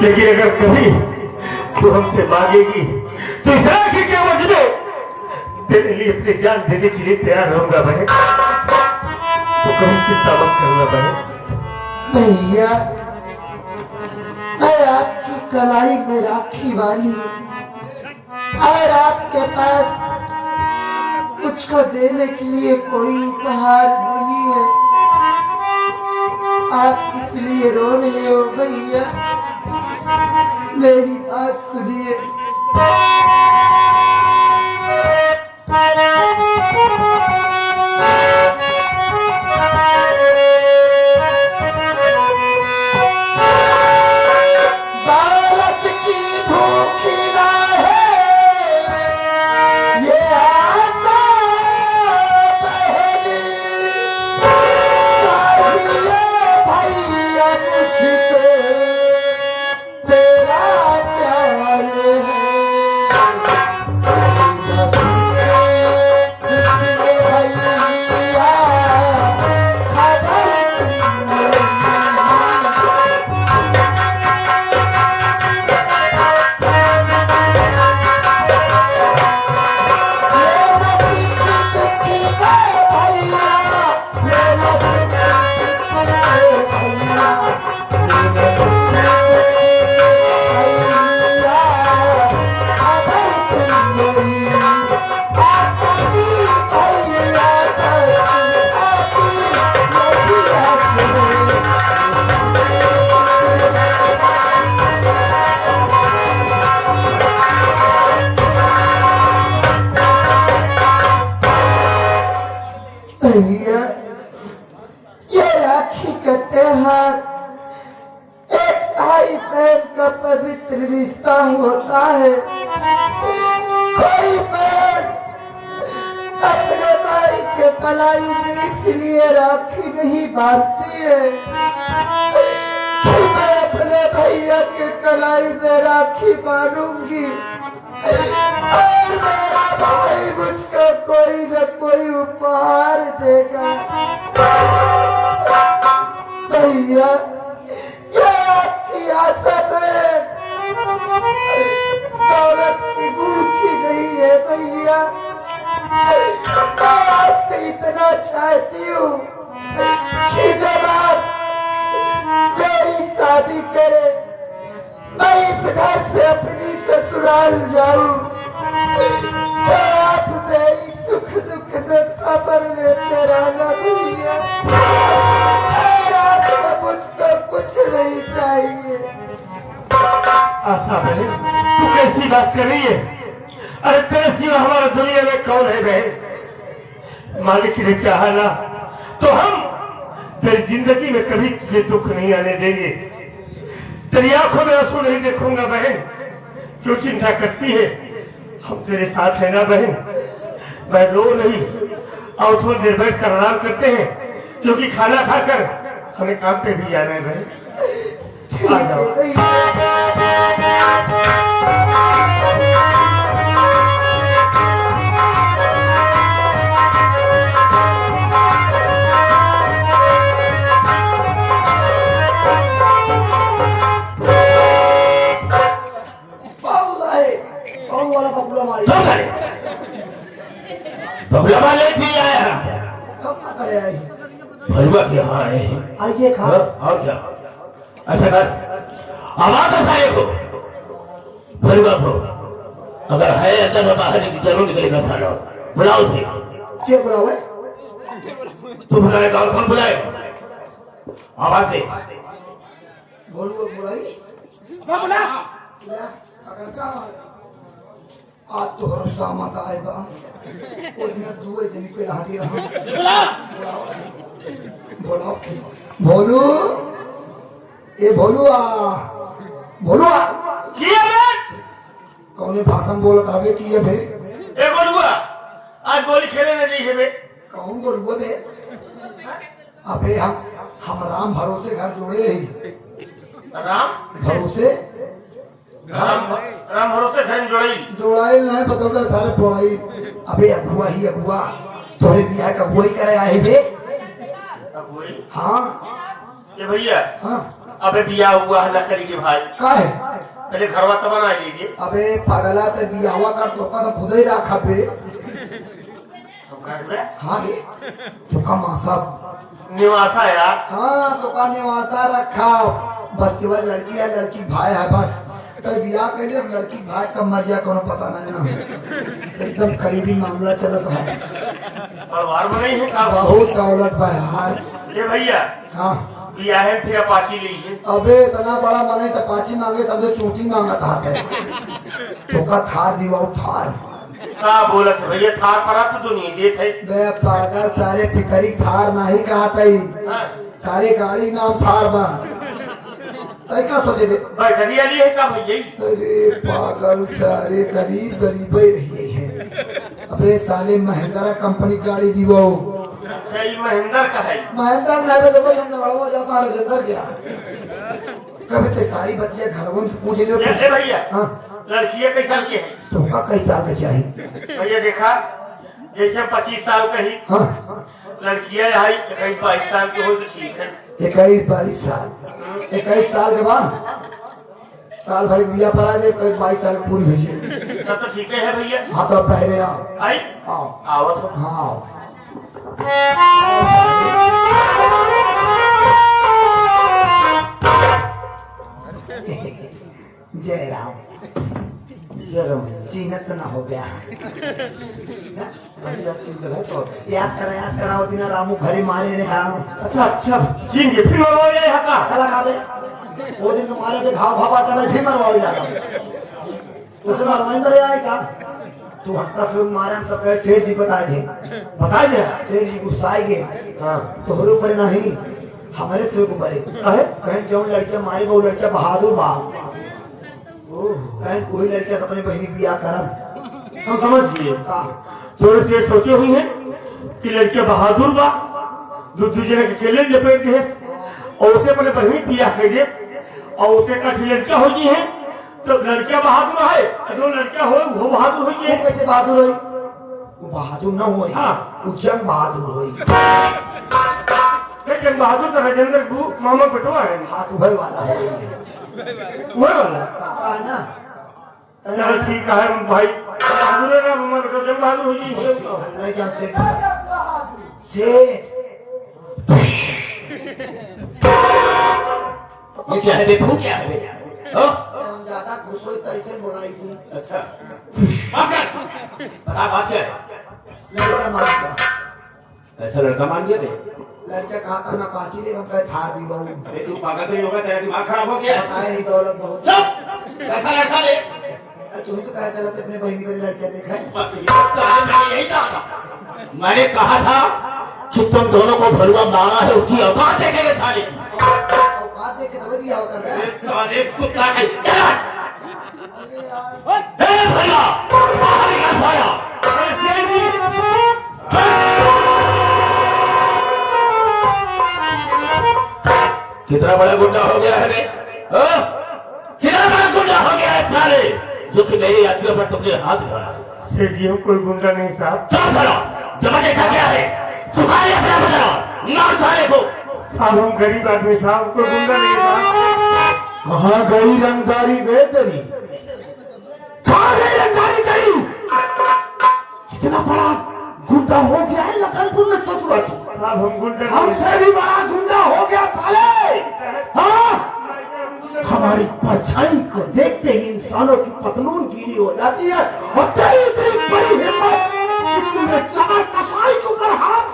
लेकिन अगर कभी तू हमसे मांगेगी तो इस राखी के वजह तेरे लिए अपनी जान देने के लिए तैयार रहूंगा बहन। तो कभी चिंता मत करना बहन। भैया मैं आपकी कलाई में राखी वाली और आपके पास मुझको देने के लिए कोई उपहार नहीं है। आप इसलिए रो रहे हो भैया, मेरी बात सुनिए। दौलत की भूखी ना है ये आशा बहनी, चाहिए भैया मुझको तेरा प्यार है। ये राखी का त्योहार एक भाई बहन का पवित्र रिश्ता होता है। कोई बहन अपने भाई के कलाई में इसलिए राखी नहीं बांधती है कि मैं अपने भैया के कलाई में राखी बांधूंगी और मेरा भाई मुझको कोई न कोई उपहार देगा। भैया ये आपकी आशा में दौलत की भूखी नहीं है भैया। मैं आपसे इतना चाहती हूँ कि जब आप मेरी शादी करें मैं इस घर से अपनी ससुराल जाऊं तो आप मेरी सुख दुख में खबर लेते रहना भैया। मुझको कुछ नहीं चाहिए। आशा बहन तू कैसी बात कर रही है? अरे तेरे सिवा हमारा दुनिया में कौन है बहन? मालिक ने चाहा ना तो हम तेरी जिंदगी में कभी तुझे दुख नहीं आने देंगे। तेरी आंखों में आंसू नहीं देखूंगा बहन। क्यों चिंता करती है? हम तेरे साथ है ना बहन। मैं रो नहीं और थोड़ी देर बैठ कर आराम करते हैं क्योंकि खाना खाकर हमें काम पे भी जाना है बहन। आ जाओ। बबला लेके आया भलवा के यहाँ आए हैं। आइए खा और क्या ऐसा कर आवाज सारे को भलवा को अगर है अंदर बाहर जरूर निकलेगा सारा। बुलाओ उसे। क्या बुलाओ है? तू बुलाएगा और कौन बुलाए? आवाज से बोलो बुलाई क्या बुला अगर क्या आज तो हर सामत आएगा कोई ना दुए दिन पे हाथी रहा बोलो बोलू ए बोलू आ किया बे कौन भाषण बोलत आवे कि ये भे ए बोलुआ आज गोली खेले न रही है बे। कौन बोलुआ बे? अबे हम राम भरोसे घर जोड़े ही राम भरोसे राम भरोसे घर जोड़ाई नहीं पता सारे फोड़ाई। अबे अगुआ थोड़े बिया का बुआई करे आए बे। हाँ ये भैया हाँ अबे बिया हुआ है लकड़ी के भाई, का है पहले घरवा तो बना लीजिए। अबे पागला तो बियावा कर तो का खुद ही रखा पे। हाँ बे तो का मासा निवासा यार। हाँ तो का निवासा रखा, बस केवल लड़की है लड़की भाई है बस। तो बिया के लिए लड़की भाई कब मर जाए कोनो पता नहीं ना, एकदम करीबी मामला चलता है। परिवार में नहीं है का बहुत दौलत भाई यार। ये भैया हाँ बिया है फिर अपाची लीजिए। अबे इतना बड़ा मने से पाची मांगे सब चूटी मांगा था तो का थार दीवाओ थार का बोलत है भैया, थार पर तो दुनिया देत है। बे पागल सारे पिकरी थार नहीं कहा तई, हाँ। सारे गाड़ी नाम थार बा तई का सोचे बे। बैटरिया लिए है का भैया? अरे पागल सारे गरीब गरीब ही रही है। अबे साले महिंद्रा कंपनी गाड़ी दीवाओ। अच्छा ये महेंद्र का है। महिंद्रा में तो बोल हम लड़वा जाता है जिंदर क्या कभी ते सारी बतिया घरवन से पूछ लियो। ये भैया हां लड़कियां कई साल की है? तो का कई साल का चाहिए भैया देखा जैसे 25 साल का ही हां लड़कियां है 21-22 साल की हो तो ठीक है। 21-22 साल 21 साल के बाद साल भर बिया पर आ जाए, कोई 22 साल पूरी हो जाए तब तो ठीक है भैया। हाँ तो पहले आओ आई आओ आवत हो। हाँ आओ। जय राम चीनत ना हो गया याद करा वो दिन रामू घरे मारे रे। हाँ अच्छा अच्छा चीन के फिर वो ये हका चला खाबे वो दिन के मारे पे घाव भाव आता मैं फिर मरवाओ जाता उसे मरवाई मरे आए का तू हट्टा से मारे हम सब कहे सेठ जी बताए थे बता दे। सेठ जी गुस्साए गए हां तो हरो पर नहीं हमारे से को परे है कहीं जो लड़के मारे वो लड़का बहादुर बा कहीं कोई लड़के अपने बहनी बियाह करम हम समझ गए। का थोड़े से सोचे हुई हैं कि लड़कियां बहादुर बा दूसरे के अकेले लपेट दे और उसे अपने बहनी बियाह कर दे और उसे का लड़कियां हो गई हैं तो लड़कियां बहादुर है, जो लड़कियां हो वो बहादुर हुई है। कैसे बहादुर हुई वो बहादुर ना हुई हाँ। वो जंग बहादुर हुई। लेकिन बहादुर तो राजेंद्र को मामा बेटवा है हाथ उभर वाला है वो वाला। पक्का है ना चल ठीक है भाई बहादुर है ना मामा बेटवा जब बहादुर हुई खतरा क्या सेठ ये क्या है देखो क्या है हम ज्यादा खुश हुई कैसे बुलाई थी। अच्छा बात कर बता बात क्या है? लड़का मान गया ऐसा लड़का मान गया थे? लड़का कहा था मैं पाची ले हम कहे थार दी बहु अरे तू पागल तो नहीं होगा, तेरा दिमाग खराब हो गया। बताए नहीं दौलत बहुत चुप कैसा लड़का ले तू तो कहा चला अपने बहन के लड़का देखा है। मैं यही चाहता मैंने कहा था कि तुम दोनों को भरुआ मारा है उसकी औकात देखेंगे साले की। औकात देख के तो भी आओ कर रहा है साले कुत्ता के चला अरे यार ए भैया बाहर निकल साया कितना बड़ा गुंडा हो गया है रे? कितना बड़ा गुंडा हो गया है साले जो कि मेरे आदमियों पर तुमने हाथ उठाया। सेठ जी हम कोई गुंडा नहीं साहब। चुप करो जमा देखा क्या है सुखाए अपना बजाओ ना साले को। साहब हम गरीब आदमी साहब कोई गुंडा नहीं साहब। कहाँ गई रंगदारी बेहतरी कहाँ गई रंगदारी तेरी? कितना बड़ा गुंडा हो गया है लखनपुर में सच बात साहब हम गुंडा नहीं हमसे भी बड़ा गुंडा हो गया साले। हाँ हमारी परछाई को देखते ही इंसानों की पतलून गीली हो जाती है और तेरी इतनी बड़ी हिम्मत कि तूने चमर कसाई के ऊपर हाथ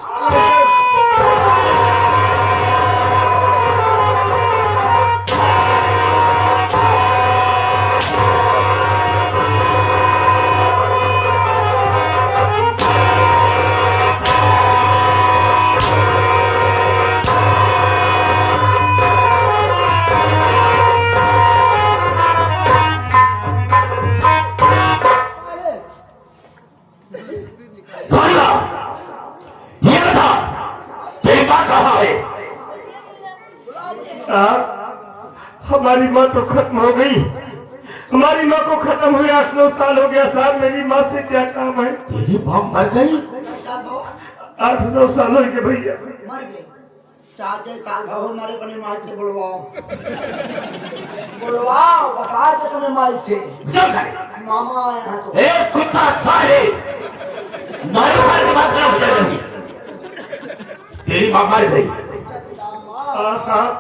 साहब हमारी माँ तो खत्म हो गई। हमारी माँ को खत्म हुए 8-9 साल हो गया साहब। मेरी माँ से क्या काम है? तेरी माँ मर गई? 8-9 साल हो गए भैया। चाचे साल भाव हमारे अपने माई से बुलवाओ बुलवाओ बता दो अपने माई से चल करे मामा आए हैं तो ए कुत्ता साले मारो मार के बात ना हो जाएगी तेरी मां मर गई साहब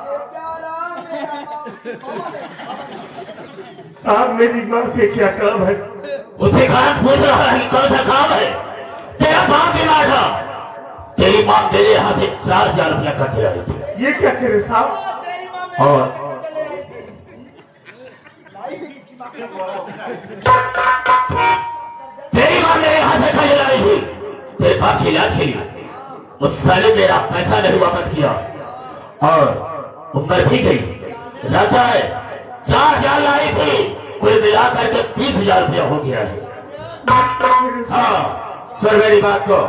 साहब मेरी माँ से क्या काम है? उसे कारण पूछ रहा है कि कौन सा काम है। तेरा बाप बीमार था, तेरी माँ मेरे यहाँ से 4,000 रुपया खर्च रही थी। ये क्या करे साहब? और तेरी माँ मेरे यहाँ से खर्च रही थी तेरे बाप के इलाज के लिए। उस साले मेरा पैसा नहीं वापस किया और उम्र भी गई। जाता है 4,000 लाई थी, कुल मिलाकर के 20,000 रुपया हो गया है। हाँ सुन मेरी बात को।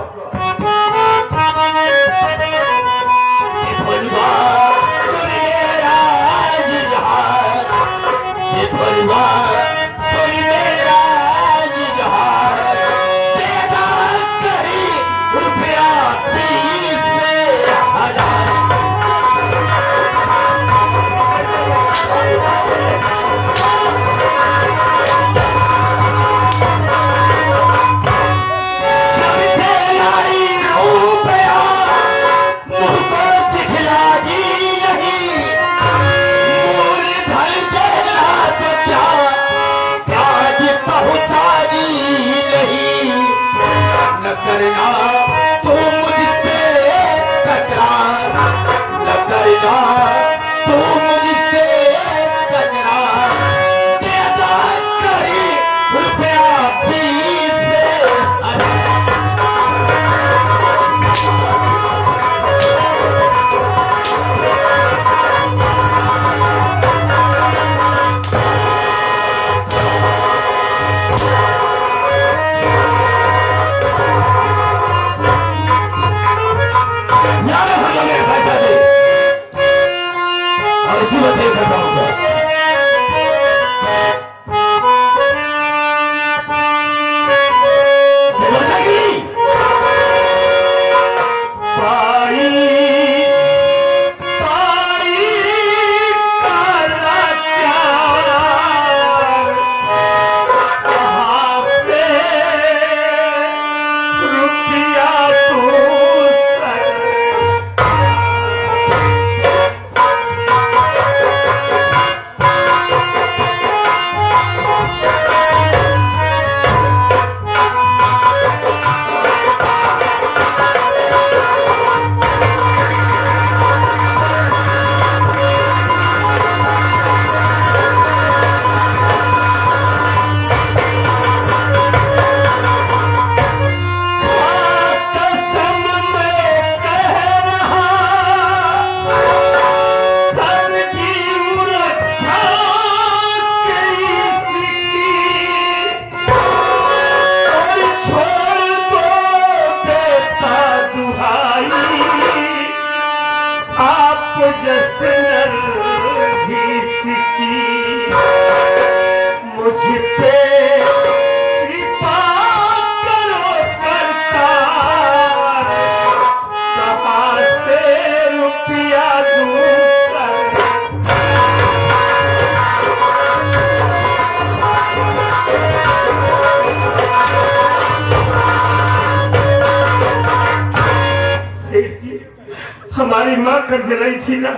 हमारी माँ कर्ज रही थी ना,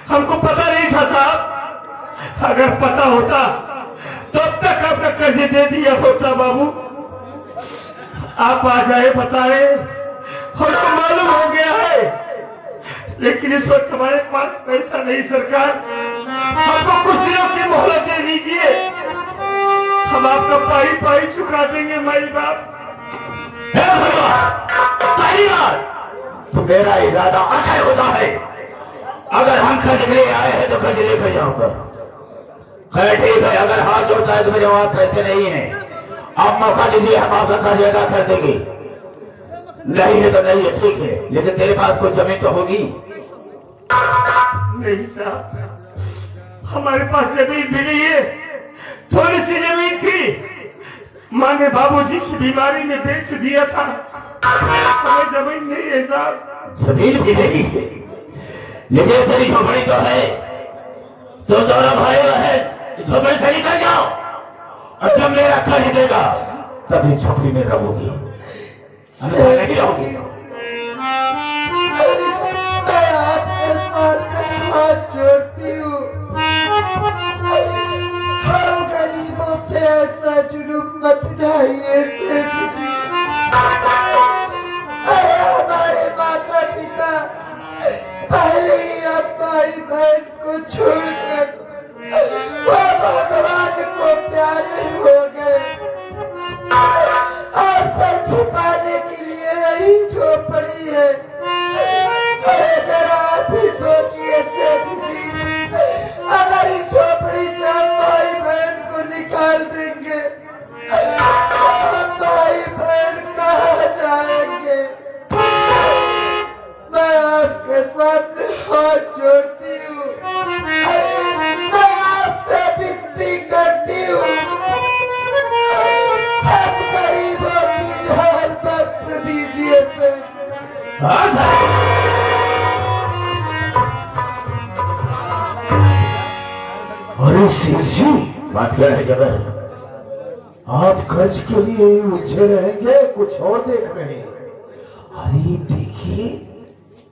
हमको पता नहीं था साहब। अगर पता होता तो अब तक आपका कर्ज दे दिया होता। बाबू आप आ जाए बताए, हमको मालूम हो गया है, लेकिन इस वक्त हमारे पास पैसा नहीं। सरकार हमको कुछ दिनों की मोहलत दे दीजिए, हम आपका पाई पाई चुका देंगे। माई बाप पहली बार तो मेरा इरादा अच्छा होता है, अगर हम खर्च के लिए आए हैं तो खर्च लेकर जाऊंगा। खैर ठीक है, अगर हाथ जोड़ता है तो मेरे वहां पैसे नहीं है, आप मौका दीजिए, हम आपका कर्ज अदा कर देंगे। नहीं है तो नहीं है, ठीक है, लेकिन तेरे पास कुछ जमीन तो होगी। नहीं साहब, हमारे पास जमीन भी नहीं है, थोड़ी सी जमीन थी, माँ ने बाबूजी की बीमारी में बेच दिया था, हमें जमीन नहीं है साहब। जमीन भी नहीं है, लेकिन तेरी झोपड़ी तो है, तो दोनों भाई बहन झोपड़ी से निकल जाओ, और जब मेरा खरीदेगा तब इस झोपड़ी में रहोगी, नहीं रहोगी। मैं आपके सामने हाथ जोड़ती हूँ, हम गरीबों पे ऐसा जुल्म मत ढाइए सेठ जी। अरे हमारे माता पिता पहले ही अब भाई बहन को छोड़कर वो भगवान को प्यारे हो गए, और सर छुपाने के लिए यही झोपड़ी है। अरे जरा आप ही सोचिए सेठ जी, अगर इस झोपड़ी से हम भाई बहन को निकाल देंगे तो हम भाई बहन कहाँ जाएंगे। मैं आपके सामने हाथ जोड़ती हूँ, मैं आपसे विनती करती हूँ, हम गरीबों की जान बख्श दीजिए सर। अरे शेर जी, बात क्या है जबर? आप खर्च के लिए उलझे रहेंगे, कुछ और देख रहे हैं। अरे देखिए,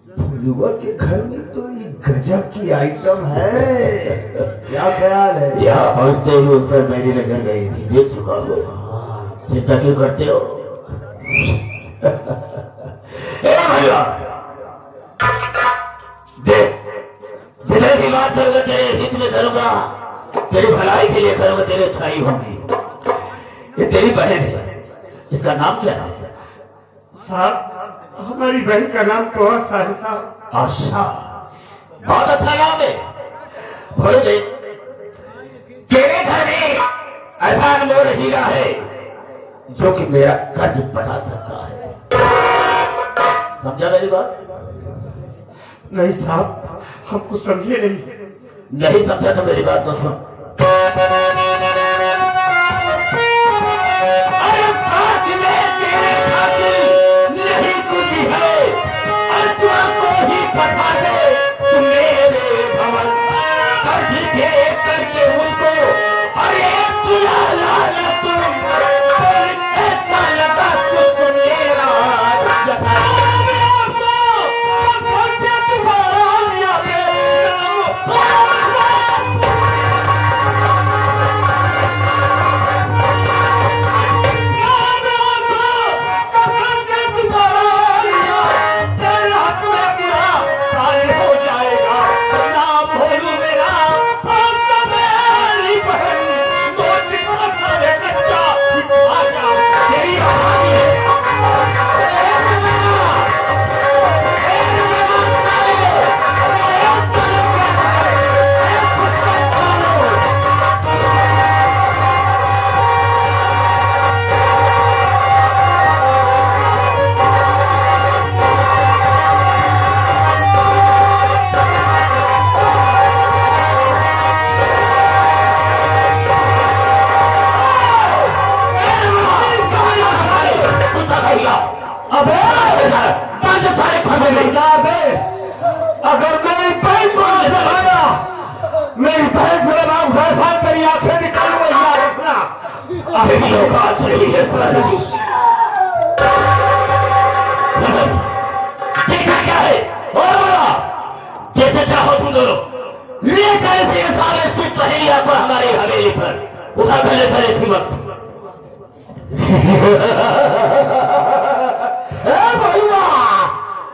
फुलुआ के घर में तो ये गजब की आइटम है, क्या ख्याल है? यहाँ पहुंचते ही उस पर मेरी नजर गई थी, देख चुका हो, चिंता क्यों करते हो? ए भैया, देख, जितने भी बात करूंगा तेरे हित में करूंगा, तेरी भलाई के लिए करूंगा, तेरे अच्छाई होगी। ये तेरी बहन है, इसका नाम क्या है? साहब, हमारी बहन का नाम तो आशा है साहब। आशा, बहुत अच्छा नाम है। बोलो देख, तेरे घर में ऐसा अनमोल हीरा है जो कि मेरा कर्ज बढ़ा सकता है, समझा मेरी बात? नहीं साहब, हमको समझे नहीं समझा तो मेरी बात तो सुन। अरे बात में तेरे खातिर नहीं कुछ है, अर्जुआ को ही पठा दे तू मेरे भवन, कर्ज दे करके उनको, अरे तुला लाना तुम, ऐसा लगा तुझको मेरा जगा। अगर मेरी बहन को जमाया, मेरी बहन को नाम फैसला करी आंखें निकाल वही रखना, अभी औकात नहीं है सर। देखा क्या है? और बोला, जैसे चाहो तुम दोनों ले चले से सारे इसकी पहेलियां को हमारी हवेली पर उठा कर ले चले इसकी वक्त।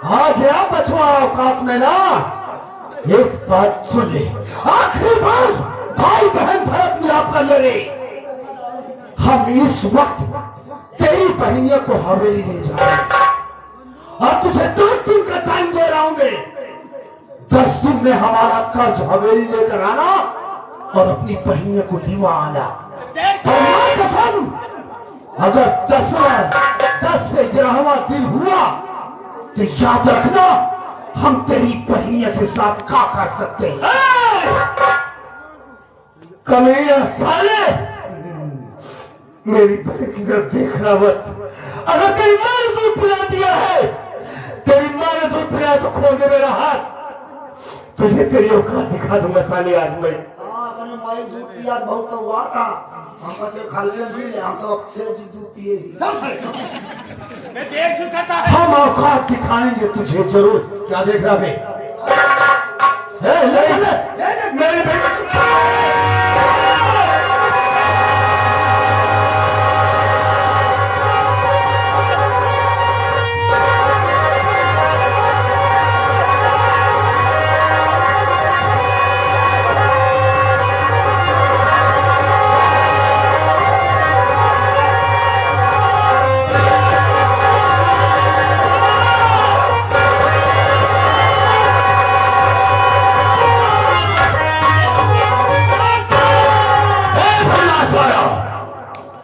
आ गया बचवा औकात में ना। एक बात सुन ले, आखिरी बार भाई बहन भरत मिलाप कर ले रे। हम इस वक्त तेरी बहनिया को हवेली ले जा रहे हैं और तुझे 10 दिन का टाइम दे रहा हूं मैं। 10 दिन में हमारा कर्ज हवेली लेकर आना और अपनी बहनिया को लिवा आना। और कसम, अगर 10 से 11वां दिन हुआ तो याद रखना, हम तेरी बहनिया के साथ क्या कर सकते हैं। कमीना साले, मेरी बहन की तरफ देखना मत। अगर तेरी माँ ने दूध पिला दिया है, तेरी माँ ने दूध पिलाया तो खोल दे मेरा हाथ। तुझे तेरी औकात दिखा दूंगा साले आज मैं। हाँ अपने माई दूध पिया बहुत तो हुआ था, हमको से खाली जी ले, हम सब से दूध पिए ही। मैं देर से करता है। हम औकात दिखाएंगे तुझे जरूर। क्या देख रहा है? मेरे बेटे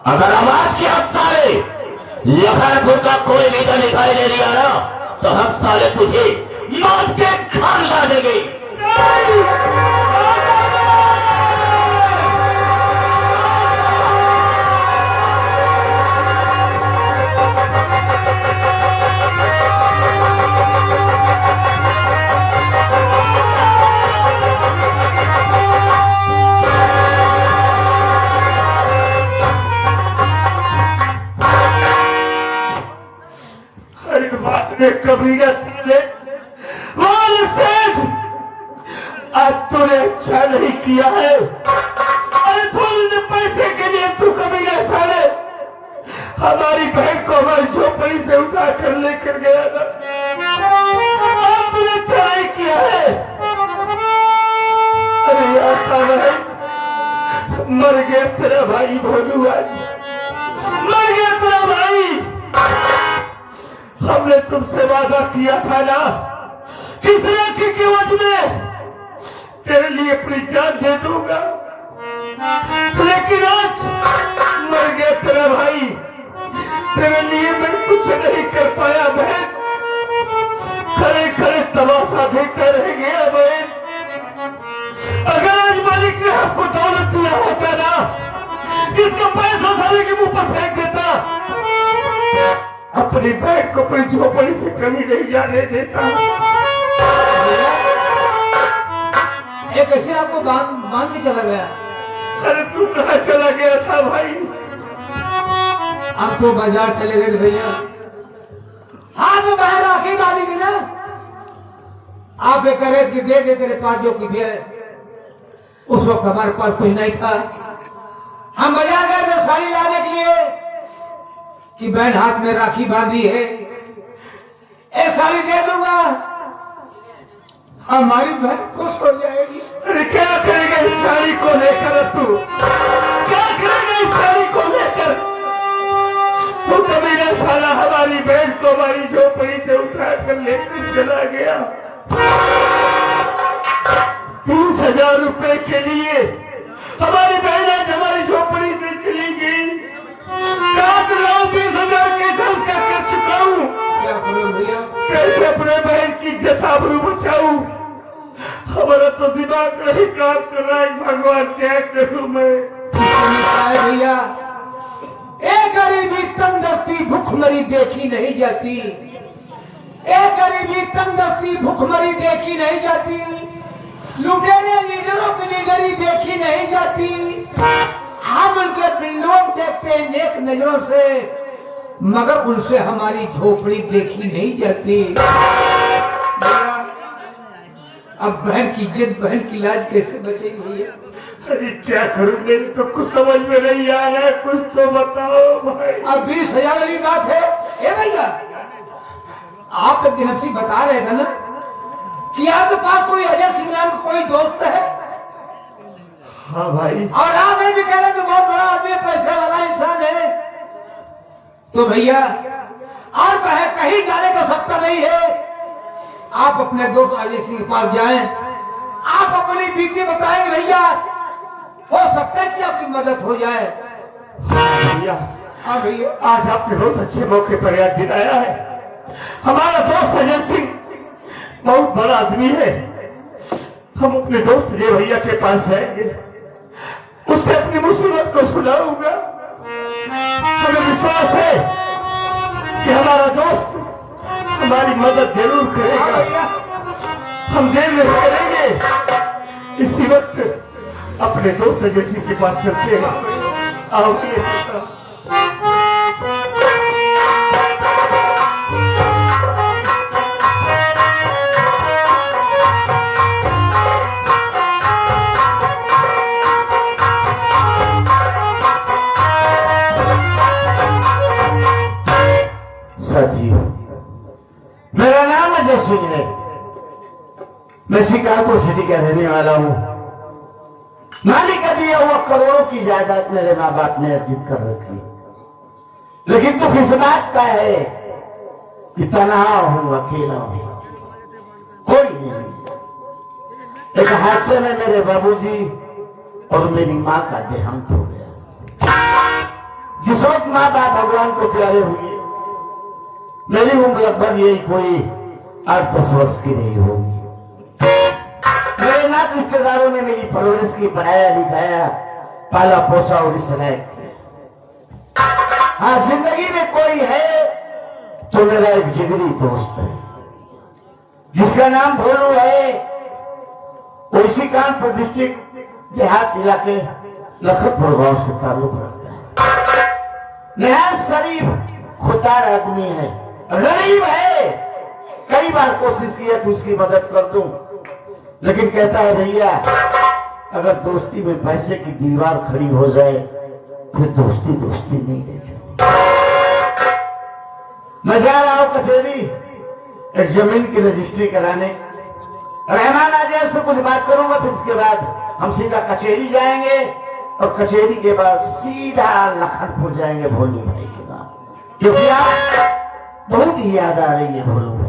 अगर आवाज की आप साले लखनपुर का कोई भी तो दिखाई दे दिया ना तो हम साले तुझे मौत के खान ला देंगे। कबीरा साले सेठ आज तूने अच्छा नहीं किया है। अरे थोड़े पैसे के लिए तू कबीरा साले हमारी बहन को हमारी झोपड़ी से उठा कर लेकर गया था। अब तूने अच्छा नहीं किया है। अरे यार है मर गया तेरा भाई भोलू, आज मर गया तेरा भाई। हमने तुमसे वादा किया था ना किस राखी की वजह में तेरे लिए अपनी जान दे दूंगा, लेकिन आज मर गया तेरा भाई। तेरे लिए मैं कुछ नहीं कर पाया बहन, खड़े खड़े तमाशा देखता रह गया बहन। अगर आज मालिक ने आपको दौलत दिया होता ना, इसका पैसा साले के मुंह पर फेंक देता, अपनी बहन को अपनी झोपड़ी से कमी नहीं जाने देता। ये कैसे आपको बांध के चला गया? अरे तू कहाँ चला गया था भाई? हम तो बाजार चले गए भैया। हाँ तो बाहर राखी बांधी थी ना, आप एक करे कि दे दे तेरे पास जो की भी है। उस वक्त हमारे पास कुछ नहीं था, हम बाजार गए थे साड़ी लाने के लिए कि बहन हाथ में राखी बांधी है, ए साड़ी दे दूंगा, हमारी बहन खुश हो जाएगी। अरे क्या करेगा इस साड़ी को लेकर? तू क्या करेगा इस साड़ी को लेकर? तू कभी ना साला हमारी बहन को हमारी झोपड़ी से उठा कर लेकर चला गया। 30,000 रुपए के लिए हमारी बहन आज हमारी झोपड़ी से चली गई। 20,000 कैसे उसका कर चुका हूँ? क्या करूं भैया? कैसे अपने बहन की इज्जत आबरू बचाऊं? हमारा तो दिमाग नहीं काम कर रहा है। भगवान क्या करूं मैं? भैया एक गरीबी तंदुरुस्ती भूखमरी देखी नहीं जाती, एक गरीबी तंदुरुस्ती भूखमरी देखी नहीं जाती, लुटेरे लीडरों की लीडरी देखी नहीं जाती। हम उनके लोग देखते हैं नेक नजरों से, मगर उनसे हमारी झोपड़ी देखी नहीं जाती। अब बहन की इज्जत, बहन की लाज कैसे बचेगी? अरे क्या करूं? मेरे तो कुछ समझ में नहीं आ रहा है, कुछ तो बताओ भाई। अब 20,000 वाली बात है। ए भैया आप एक दिन हमसे बता रहे थे ना कि आपके पास कोई अजय सिंह नाम का कोई दोस्त है? हाँ भाई। और आप ये भी कह रहे थे बहुत बड़ा आदमी, पैसे वाला इंसान है। तो भैया और कहीं जाने का सत्ता नहीं है। आप अपने दोस्त अजय सिंह के पास जाएं, आप अपनी बीती बताएं भैया, हो सकता है कि आपकी मदद हो जाए। भैया हाँ भैया आज आपने बहुत अच्छे मौके पर याद दिलाया है। हमारा दोस्त अजय सिंह बहुत बड़ा आदमी है। हम अपने दोस्त अजय भैया के पास जाएंगे, उससे अपनी मुसीबत को सुनाऊंगा। हमें विश्वास है कि हमारा दोस्त हमारी मदद जरूर करेगा। हम देर नहीं करेंगे। इसी वक्त अपने दोस्त जैसी के पास चलते हैं। आओ साथियों, मेरा नाम अजय सिंह है। मैं शिकारपुर सिटी का रहने वाला हूँ। मालिक का दिया हुआ करोड़ों की जायदाद मेरे माँ बाप ने अर्जित कर रखी, लेकिन तो किस बात का है कि तनहा हूँ, अकेला हूँ, कोई नहीं। एक हादसे में मेरे बाबूजी और मेरी माँ का देहांत हो गया। जिस वक्त माँ बाप भगवान को प्यारे हुए, मेरी उम्र लगभग यही कोई 8-10 वर्ष की नहीं होगी। मेरे नात रिश्तेदारों ने मेरी परवरिश की, पढ़ाया लिखाया, पाला पोसा और इस लायक किया। हाँ, जिंदगी में कोई है तो मेरा एक जिगरी दोस्त है जिसका नाम भोलू है। वो इसी कानपुर डिस्ट्रिक्ट देहात इलाके लखनपुर गांव से ताल्लुक रखता है। नया शरीफ खुदार आदमी है, गरीब है। कई बार कोशिश की है कि उसकी मदद कर दूं, लेकिन कहता है भैया अगर दोस्ती में पैसे की दीवार खड़ी हो जाए फिर दोस्ती दोस्ती नहीं रह जाती। मैं जा रहा हूं कचहरी एक जमीन की रजिस्ट्री कराने। रहमान आ जाए उससे कुछ बात करूंगा, फिर इसके बाद हम सीधा कचहरी जाएंगे और कचहरी के बाद सीधा लखनपुर जाएंगे भोलू भाई के नाम, क्योंकि आप बहुत ही याद आ रही है भोलू भाई।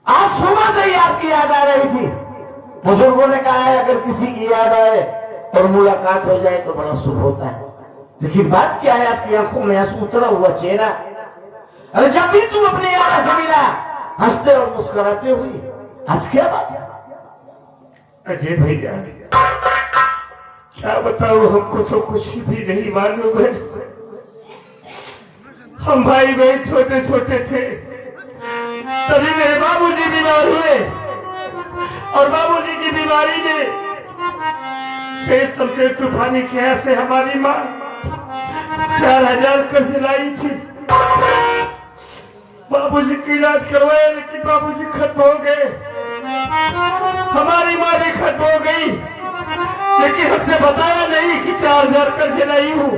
आज सुबह से ही आपकी याद आ रही थी। बुजुर्गों ने कहा है अगर किसी की याद आए और मुलाकात हो जाए तो बड़ा शुभ होता है, लेकिन बात क्या है आपकी आंखों में आंसू उतरा हुआ चेहरा। अरे जब भी तुम अपने यार से मिला हंसते और मुस्कुराते हुई, आज क्या बात है? अजय भैया क्या बताऊं, हमको तो कुछ भी नहीं मालूम है। हम भाई बहन छोटे छोटे थे, तभी मेरे बाबूजी बीमार हुए और बाबूजी की बीमारी में शेष सबसे तूफानी क्या से हमारी माँ 4000 कर्ज लाई थी। बाबूजी की इलाज करवाया लेकिन बाबूजी खत्म हो गए, हमारी माँ भी खत्म हो गई, लेकिन हमसे बताया नहीं कि 4000 कर्ज लाई हूँ,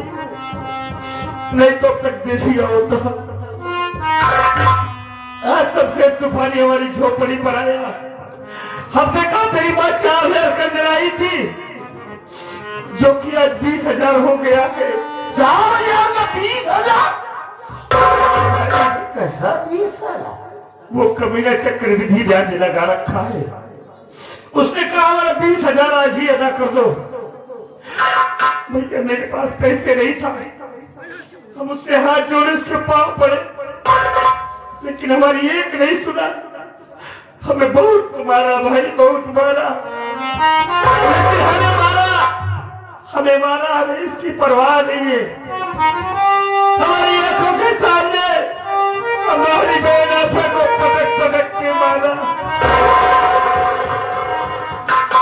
नहीं तो अब तक दे दिया होता। आज सबसे तूफानी हमारी झोपड़ी पर आया, हमसे कहा तेरी माँ 4000 कर्ज लाई थी, जो कि आज 20,000 हो गया है। 4000 का 20,000? कैसा 20,000? वो कमीना चक्रवृद्धि ब्याज लगा रखा है। उसने कहा हमारा 20,000 आज ही अदा कर दो। भैया मेरे पास पैसे नहीं था, हम उससे हाथ जोड़े उसके पांव पड़े, लेकिन हमारी एक नहीं सुना। हमें बहुत मारा भाई, बहुत मारा, लेकिन हमें मारा, हमें इसकी परवाह नहीं है। हमारी आंखों के सामने हमारी बहन आशा को पटक पटक के मारा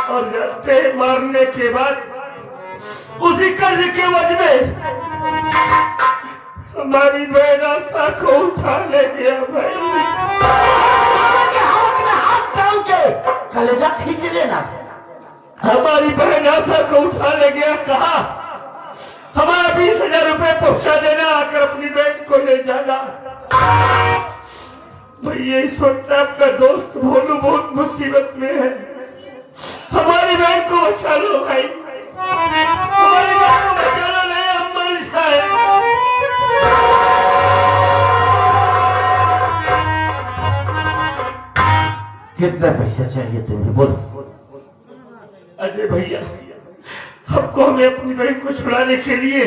और जाते मारने के बाद उसी कर्ज के वजह में हमारी बहन आशा को उठा ले गया भाई। हाथ डाल के कलेजा खींच लेना। हमारी बहन आशा को उठा ले गया, कहा हमारा 20,000 रुपए पहुंचा देना, आकर अपनी बहन को ले जाना। भैया इस वक्त आपका दोस्त भोलू बहुत मुसीबत में है, हमारी बहन को बचा लो भाई, हमारी बहन को बचा लो, नहीं हम मर जाए। कितना पैसा चाहिए तुम्हें, बोलो। अजय भैया, हमको हमें अपनी बहन को छुड़ाने के लिए